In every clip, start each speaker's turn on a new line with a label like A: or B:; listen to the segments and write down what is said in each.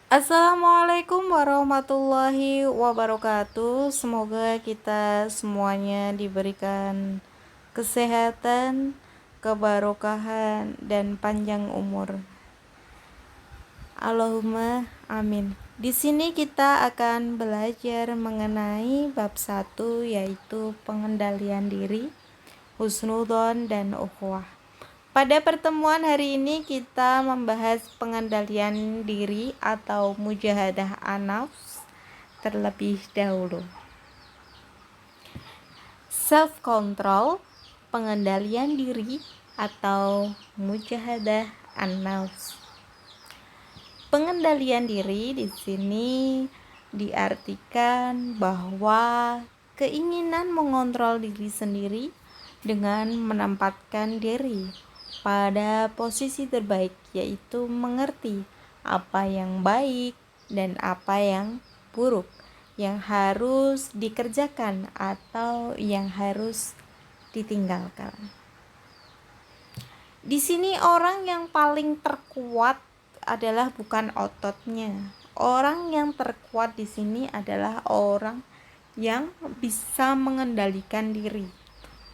A: Assalamualaikum warahmatullahi wabarakatuh. Semoga kita semuanya diberikan kesehatan, kebarokahan, dan panjang umur. Allahumma amin. Di sini kita akan belajar mengenai bab 1, yaitu pengendalian diri, husnudzon, dan ukhuwah. Pada pertemuan hari ini kita membahas pengendalian diri atau mujahadah an-nafs terlebih dahulu. Self control, pengendalian diri atau mujahadah an-nafs. Pengendalian diri di sini diartikan bahwa keinginan mengontrol diri sendiri dengan menempatkan diri pada posisi terbaik, yaitu mengerti apa yang baik dan apa yang buruk, yang harus dikerjakan atau yang harus ditinggalkan. Di sini orang yang paling terkuat adalah bukan ototnya. Orang yang terkuat di sini adalah orang yang bisa mengendalikan diri.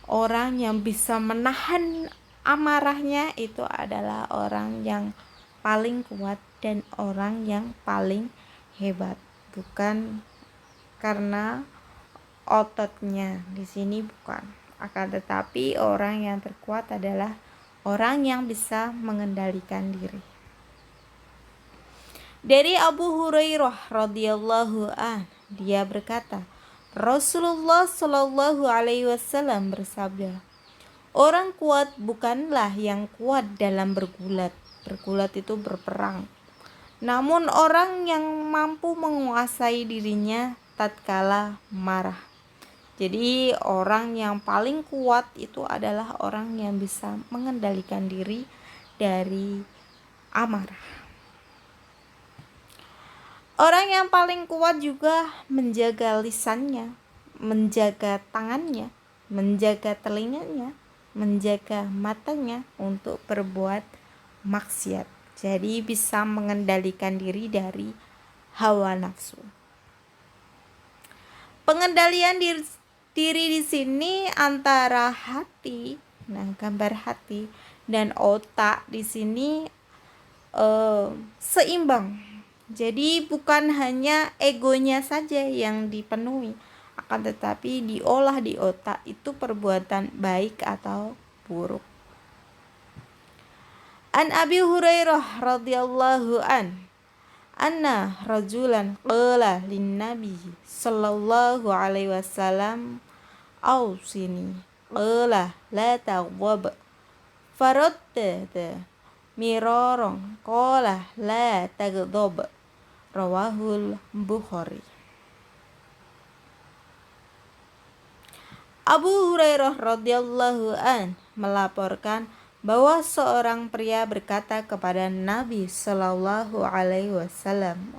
A: Orang yang bisa menahan amarahnya itu adalah orang yang paling kuat dan orang yang paling hebat, bukan karena ototnya. Di sini bukan, akan tetapi orang yang terkuat adalah orang yang bisa mengendalikan diri. Dari Abu Hurairah radhiyallahu an, dia berkata, Rasulullah shallallahu alaihi wasallam bersabda, orang kuat bukanlah yang kuat dalam bergulat. Bergulat itu berperang. Namun orang yang mampu menguasai dirinya tatkala marah. Jadi orang yang paling kuat itu adalah orang yang bisa mengendalikan diri dari amarah. Orang yang paling kuat juga menjaga lisannya, menjaga tangannya, menjaga telinganya, menjaga matanya untuk berbuat maksiat. Jadi bisa mengendalikan diri dari hawa nafsu. Pengendalian diri di sini antara hati, gambar hati dan otak di sini seimbang. Jadi bukan hanya egonya saja yang dipenuhi, akan tetapi diolah di otak itu perbuatan baik atau buruk. An Abi Hurairah radhiyallahu an, anna rajulan qala lin nabi sallallahu alaihi wasallam ausini qala la taghdab faradda miraran qala la taghdab rawahul Bukhari. Abu Hurairah radhiyallahu an melaporkan bahwa seorang pria berkata kepada Nabi sallallahu alaihi wasallam,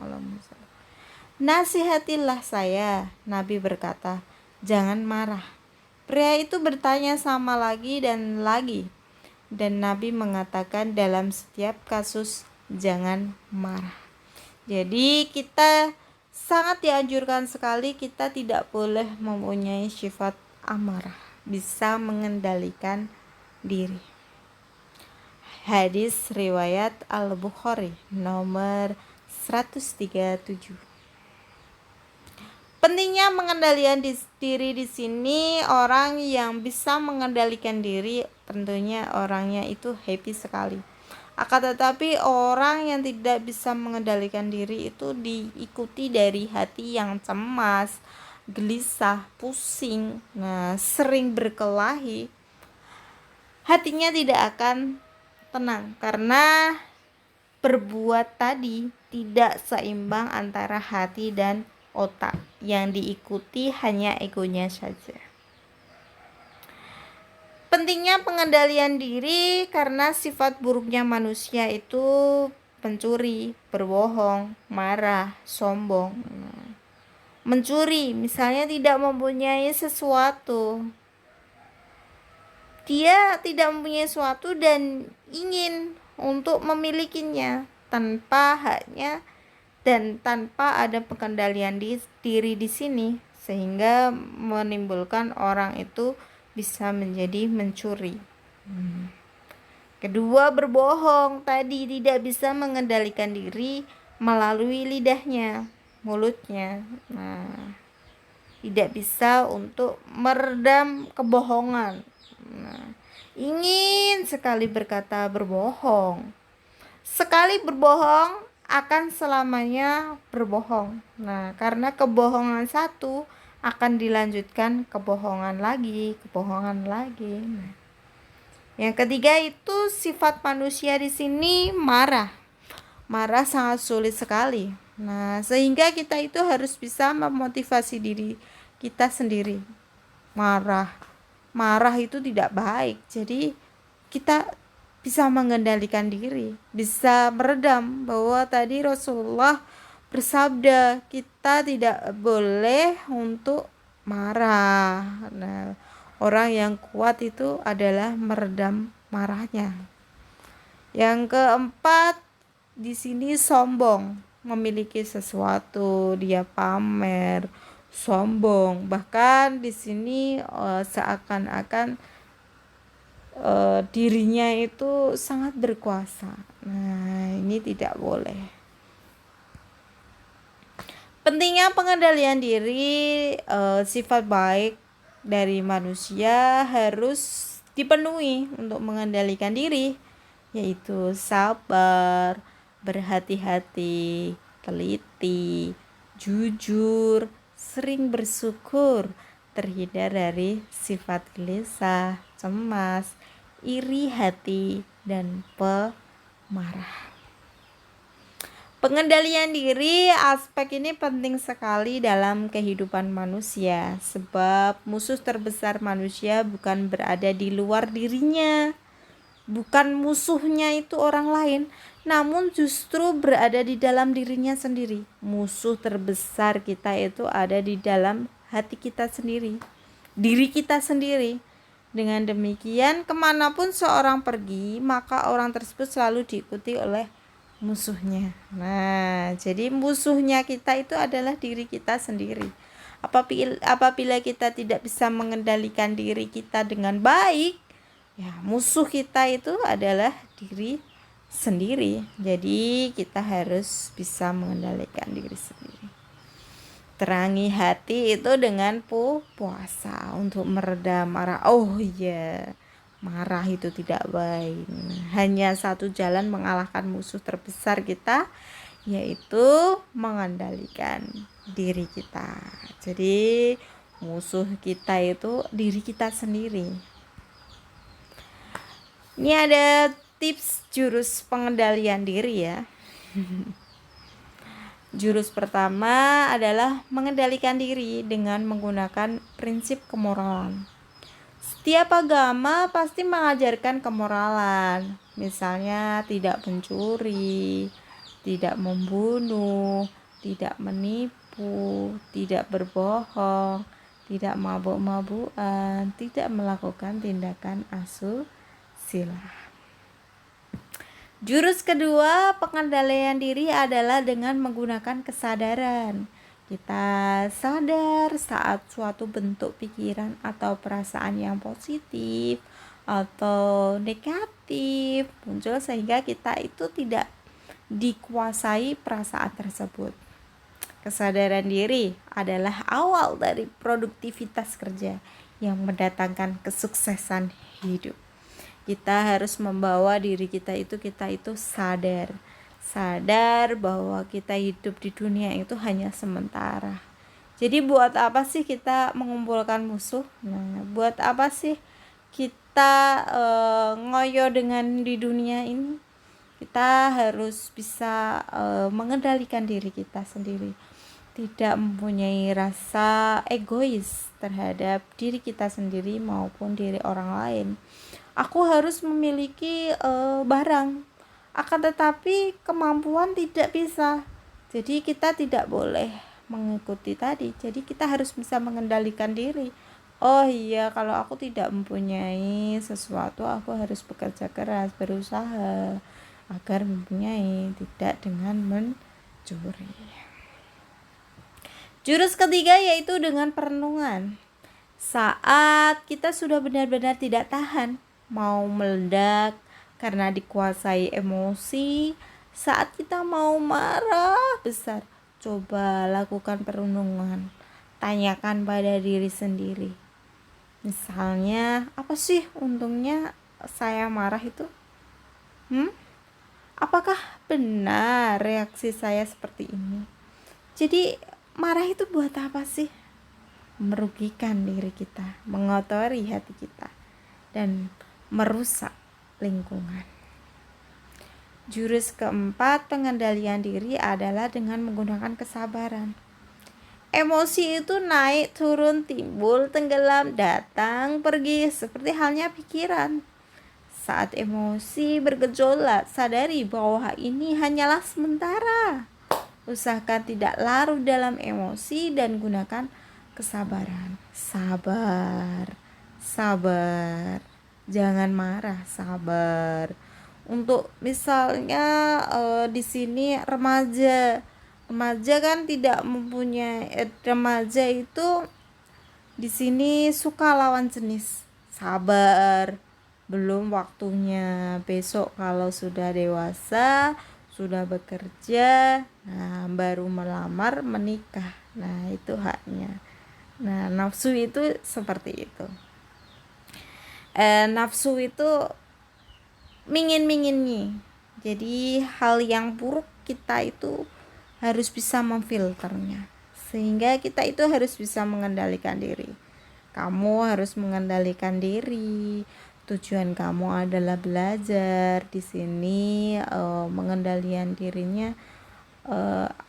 A: nasihatilah saya. Nabi berkata, jangan marah. Pria itu bertanya sama lagi dan lagi, dan Nabi mengatakan dalam setiap kasus jangan marah. Jadi kita sangat dianjurkan sekali, kita tidak boleh mempunyai sifat amarah, bisa mengendalikan diri. Hadis riwayat Al-Bukhari nomor 137. Pentingnya mengendalikan diri di sini, orang yang bisa mengendalikan diri tentunya orangnya itu happy sekali. Akan tetapi orang yang tidak bisa mengendalikan diri itu diikuti dari hati yang cemas, gelisah, pusing, sering berkelahi. Hatinya tidak akan tenang karena berbuat tadi tidak seimbang antara hati dan otak, yang diikuti hanya egonya saja. Pentingnya pengendalian diri karena sifat buruknya manusia itu pencuri, berbohong, marah, sombong. Mencuri, misalnya tidak mempunyai sesuatu. Dia tidak mempunyai sesuatu dan ingin untuk memilikinya tanpa haknya, dan tanpa ada pengendalian diri di sini, sehingga menimbulkan orang itu bisa menjadi mencuri. Kedua, berbohong tadi tidak bisa mengendalikan diri melalui lidahnya, mulutnya. Nah, tidak bisa untuk meredam kebohongan. Nah, ingin sekali berkata berbohong. Sekali berbohong akan selamanya berbohong. Nah, karena kebohongan satu akan dilanjutkan kebohongan lagi, kebohongan lagi. Nah, yang ketiga itu sifat manusia di sini marah. Marah sangat sulit sekali. Nah, sehingga kita itu harus bisa memotivasi diri kita sendiri. Marah itu tidak baik. Jadi kita bisa mengendalikan diri, bisa meredam, bahwa tadi Rasulullah bersabda kita tidak boleh untuk marah. Nah, orang yang kuat itu adalah meredam marahnya. Yang keempat, di sini sombong, memiliki sesuatu, dia pamer, sombong. Bahkan di sini seakan-akan dirinya itu sangat berkuasa. Nah, ini tidak boleh. Pentingnya pengendalian diri, sifat baik dari manusia harus dipenuhi untuk mengendalikan diri, yaitu sabar, berhati-hati, teliti, jujur, sering bersyukur, terhindar dari sifat gelisah, cemas, iri hati, dan pemarah. Pengendalian diri, aspek ini penting sekali dalam kehidupan manusia, sebab musuh terbesar manusia bukan berada di luar dirinya, bukan musuhnya itu orang lain, namun justru berada di dalam dirinya sendiri. Musuh terbesar kita itu ada di dalam hati kita sendiri, diri kita sendiri. Dengan demikian, kemanapun seorang pergi, maka orang tersebut selalu diikuti oleh musuhnya. Nah, jadi musuhnya kita itu adalah diri kita sendiri. Apabila kita tidak bisa mengendalikan diri kita dengan baik, ya musuh kita itu adalah diri sendiri. Jadi kita harus bisa mengendalikan diri sendiri. Terangi hati itu dengan puasa untuk meredam marah. Oh iya, marah itu tidak baik. Hanya satu jalan mengalahkan musuh terbesar kita, yaitu mengendalikan diri kita. Jadi musuh kita itu diri kita sendiri. Ini ada tips jurus pengendalian diri ya. Jurus pertama adalah mengendalikan diri dengan menggunakan prinsip kemoralan. Setiap agama pasti mengajarkan kemoralan, misalnya tidak mencuri, tidak membunuh, tidak menipu, tidak berbohong, tidak mabuk-mabukan, tidak melakukan tindakan asusila. Jurus kedua pengendalian diri adalah dengan menggunakan kesadaran. Kita sadar saat suatu bentuk pikiran atau perasaan yang positif atau negatif muncul, sehingga kita itu tidak dikuasai perasaan tersebut. Kesadaran diri adalah awal dari produktivitas kerja yang mendatangkan kesuksesan hidup. Kita harus membawa diri kita itu sadar bahwa kita hidup di dunia itu hanya sementara. Jadi buat apa sih kita mengumpulkan musuh? Nah, buat apa sih kita ngoyo dengan di dunia ini? Kita harus bisa mengendalikan diri kita sendiri, tidak mempunyai rasa egois terhadap diri kita sendiri maupun diri orang lain. Aku harus memiliki barang, akan tetapi kemampuan tidak bisa. Jadi kita tidak boleh mengikuti tadi. Jadi kita harus bisa mengendalikan diri. Oh iya, kalau aku tidak mempunyai sesuatu, aku harus bekerja keras, berusaha agar mempunyai, tidak dengan curi. Jurus ketiga yaitu dengan perenungan. Saat kita sudah benar-benar tidak tahan, mau meledak karena dikuasai emosi, saat kita mau marah besar, coba lakukan perenungan. Tanyakan pada diri sendiri. Misalnya, apa sih untungnya saya marah itu? Apakah benar reaksi saya seperti ini? Jadi, marah itu buat apa sih? Merugikan diri kita, mengotori hati kita, dan merusak lingkungan. Jurus keempat pengendalian diri adalah dengan menggunakan kesabaran. Emosi itu naik, turun, timbul, tenggelam, datang, pergi, seperti halnya pikiran. Saat emosi bergejolak, sadari bahwa ini hanyalah sementara. Usahakan tidak larut dalam emosi dan gunakan kesabaran. Sabar, sabar. Jangan marah, sabar. Untuk misalnya di sini remaja kan tidak mempunyai remaja itu di sini suka lawan jenis. Sabar, belum waktunya. Besok kalau sudah dewasa, sudah bekerja, nah baru melamar, menikah. Nah, itu haknya. Nah, nafsu itu seperti itu. Nafsu itu mingin-minginnya. Jadi hal yang buruk kita itu harus bisa memfilternya, sehingga kita itu harus bisa mengendalikan diri. Kamu harus mengendalikan diri. Tujuan kamu adalah belajar. Di sini mengendalikan dirinya.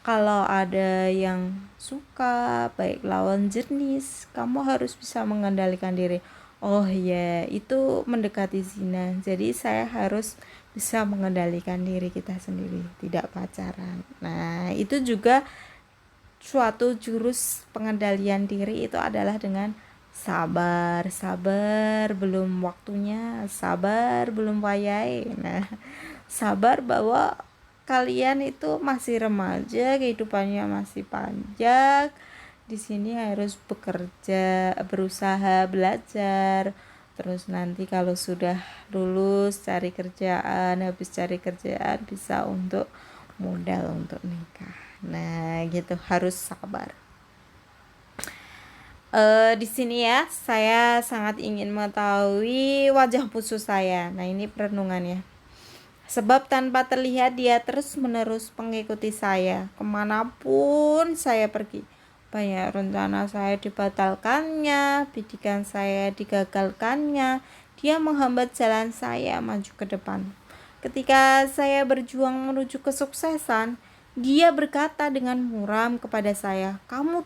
A: Kalau ada yang suka baik lawan jenis, kamu harus bisa mengendalikan diri. Oh ya, itu mendekati zina. Jadi saya harus bisa mengendalikan diri kita sendiri, tidak pacaran. Nah, itu juga suatu jurus pengendalian diri, itu adalah dengan sabar. Sabar belum waktunya, sabar belum wayai. Nah, sabar bahwa kalian itu masih remaja, kehidupannya masih panjang. Di sini harus bekerja, berusaha, belajar. Terus nanti kalau sudah lulus cari kerjaan, habis cari kerjaan bisa untuk modal untuk nikah. Nah, gitu, harus sabar. Di sini ya, saya sangat ingin mengetahui wajah musuh saya. Nah, ini perenungannya. Sebab tanpa terlihat dia terus-menerus mengikuti saya kemanapun saya pergi. Banyak rencana saya dibatalkannya, bidikan saya digagalkannya. Dia menghambat jalan saya maju ke depan. Ketika saya berjuang menuju kesuksesan, dia berkata dengan muram kepada saya, "Kamu